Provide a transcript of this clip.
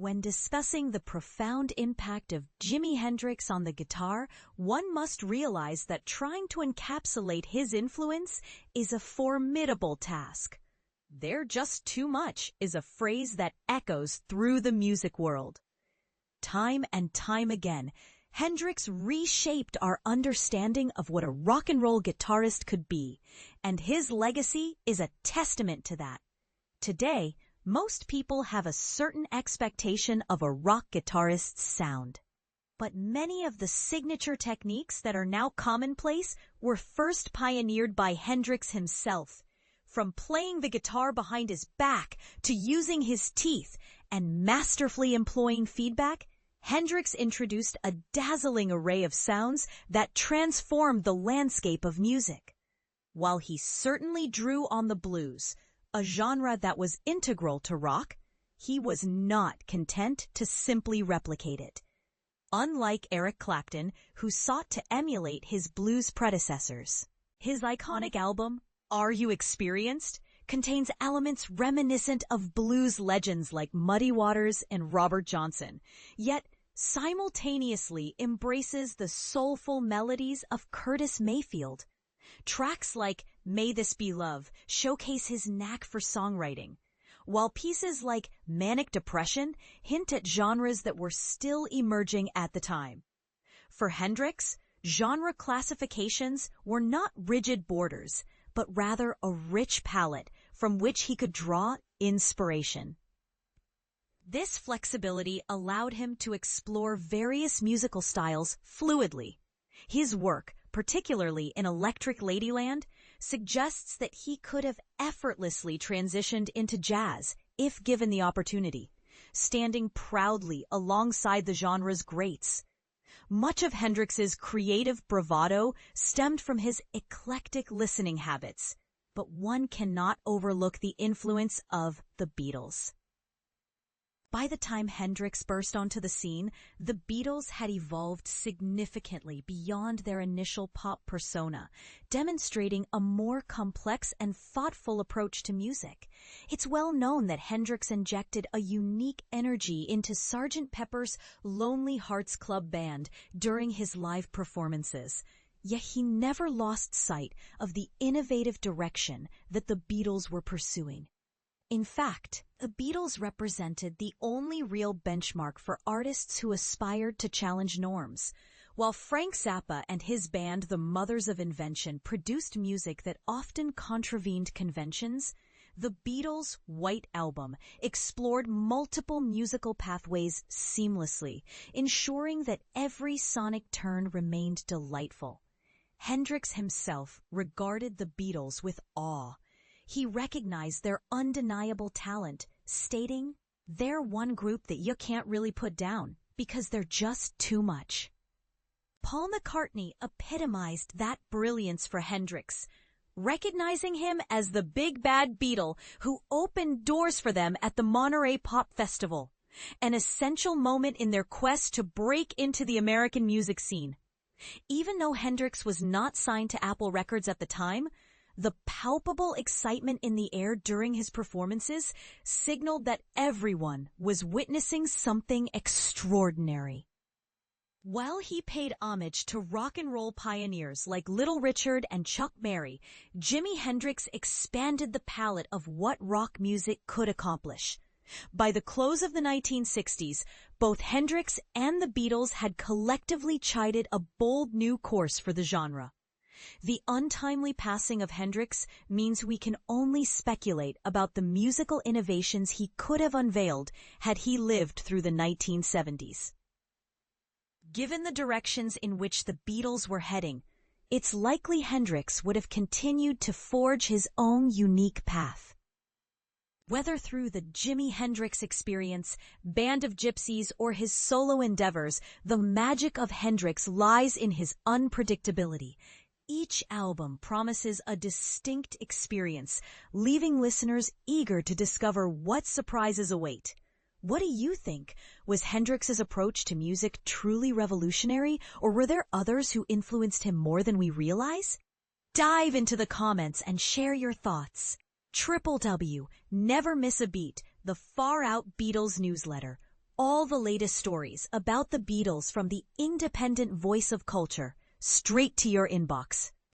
When discussing the profound impact of Jimi Hendrix on the guitar, one must realize that trying to encapsulate his influence is a formidable task. "They're just too much" is a phrase that echoes through the music world. Time and time again, Hendrix reshaped our understanding of what a rock and roll guitarist could be, and his legacy is a testament to that. Today, most people have a certain expectation of a rock guitarist's sound. But many of the signature techniques that are now commonplace were first pioneered by Hendrix himself. From playing the guitar behind his back to using his teeth and masterfully employing feedback, Hendrix introduced a dazzling array of sounds that transformed the landscape of music. While he certainly drew on the blues, a genre that was integral to rock, he was not content to simply replicate it. Unlike Eric Clapton, who sought to emulate his blues predecessors, his iconic album, Are You Experienced?, contains elements reminiscent of blues legends like Muddy Waters and Robert Johnson, yet simultaneously embraces the soulful melodies of Curtis Mayfield. Tracks like May This Be Love showcase his knack for songwriting, while pieces like Manic Depression hint at genres that were still emerging at the time. For Hendrix, genre classifications were not rigid borders, but rather a rich palette from which he could draw inspiration. This flexibility allowed him to explore various musical styles fluidly. His work, particularly in Electric Ladyland, suggests that he could have effortlessly transitioned into jazz if given the opportunity, standing proudly alongside the genre's greats. Much of Hendrix's creative bravado stemmed from his eclectic listening habits, but one cannot overlook the influence of the Beatles. By the time Hendrix burst onto the scene, the Beatles had evolved significantly beyond their initial pop persona, demonstrating a more complex and thoughtful approach to music. It's well known that Hendrix injected a unique energy into Sgt Pepper's Lonely Hearts Club Band during his live performances. Yet he never lost sight of the innovative direction that the Beatles were pursuing. In fact, the Beatles represented the only real benchmark for artists who aspired to challenge norms. While Frank Zappa and his band, the Mothers of Invention, produced music that often contravened conventions, the Beatles' White Album explored multiple musical pathways seamlessly, ensuring that every sonic turn remained delightful. Hendrix himself regarded the Beatles with awe. He recognized their undeniable talent, stating, "They're one group that you can't really put down because they're just too much." Paul McCartney epitomized that brilliance for Hendrix, recognizing him as the big bad Beatle who opened doors for them at the Monterey Pop Festival, an essential moment in their quest to break into the American music scene. Even though Hendrix was not signed to Apple Records at the time, the palpable excitement in the air during his performances signaled that everyone was witnessing something extraordinary. While he paid homage to rock and roll pioneers like Little Richard and Chuck Berry, Jimi Hendrix expanded the palette of what rock music could accomplish. By the close of the 1960s, both Hendrix and the Beatles had collectively charted a bold new course for the genre. The untimely passing of Hendrix means we can only speculate about the musical innovations he could have unveiled had he lived through the 1970s. Given the directions in which the Beatles were heading, it's likely Hendrix would have continued to forge his own unique path. Whether through the Jimi Hendrix Experience, Band of Gypsys, or his solo endeavors, the magic of Hendrix lies in his unpredictability. Each album promises a distinct experience, leaving listeners eager to discover what surprises await. What do you think? Was Hendrix's approach to music truly revolutionary, or were there others who influenced him more than we realize? Dive into the comments and share your thoughts. www. Never Miss a Beat, the Far Out Beatles newsletter. all the latest stories about the Beatles from the independent voice of culture, straight to your inbox.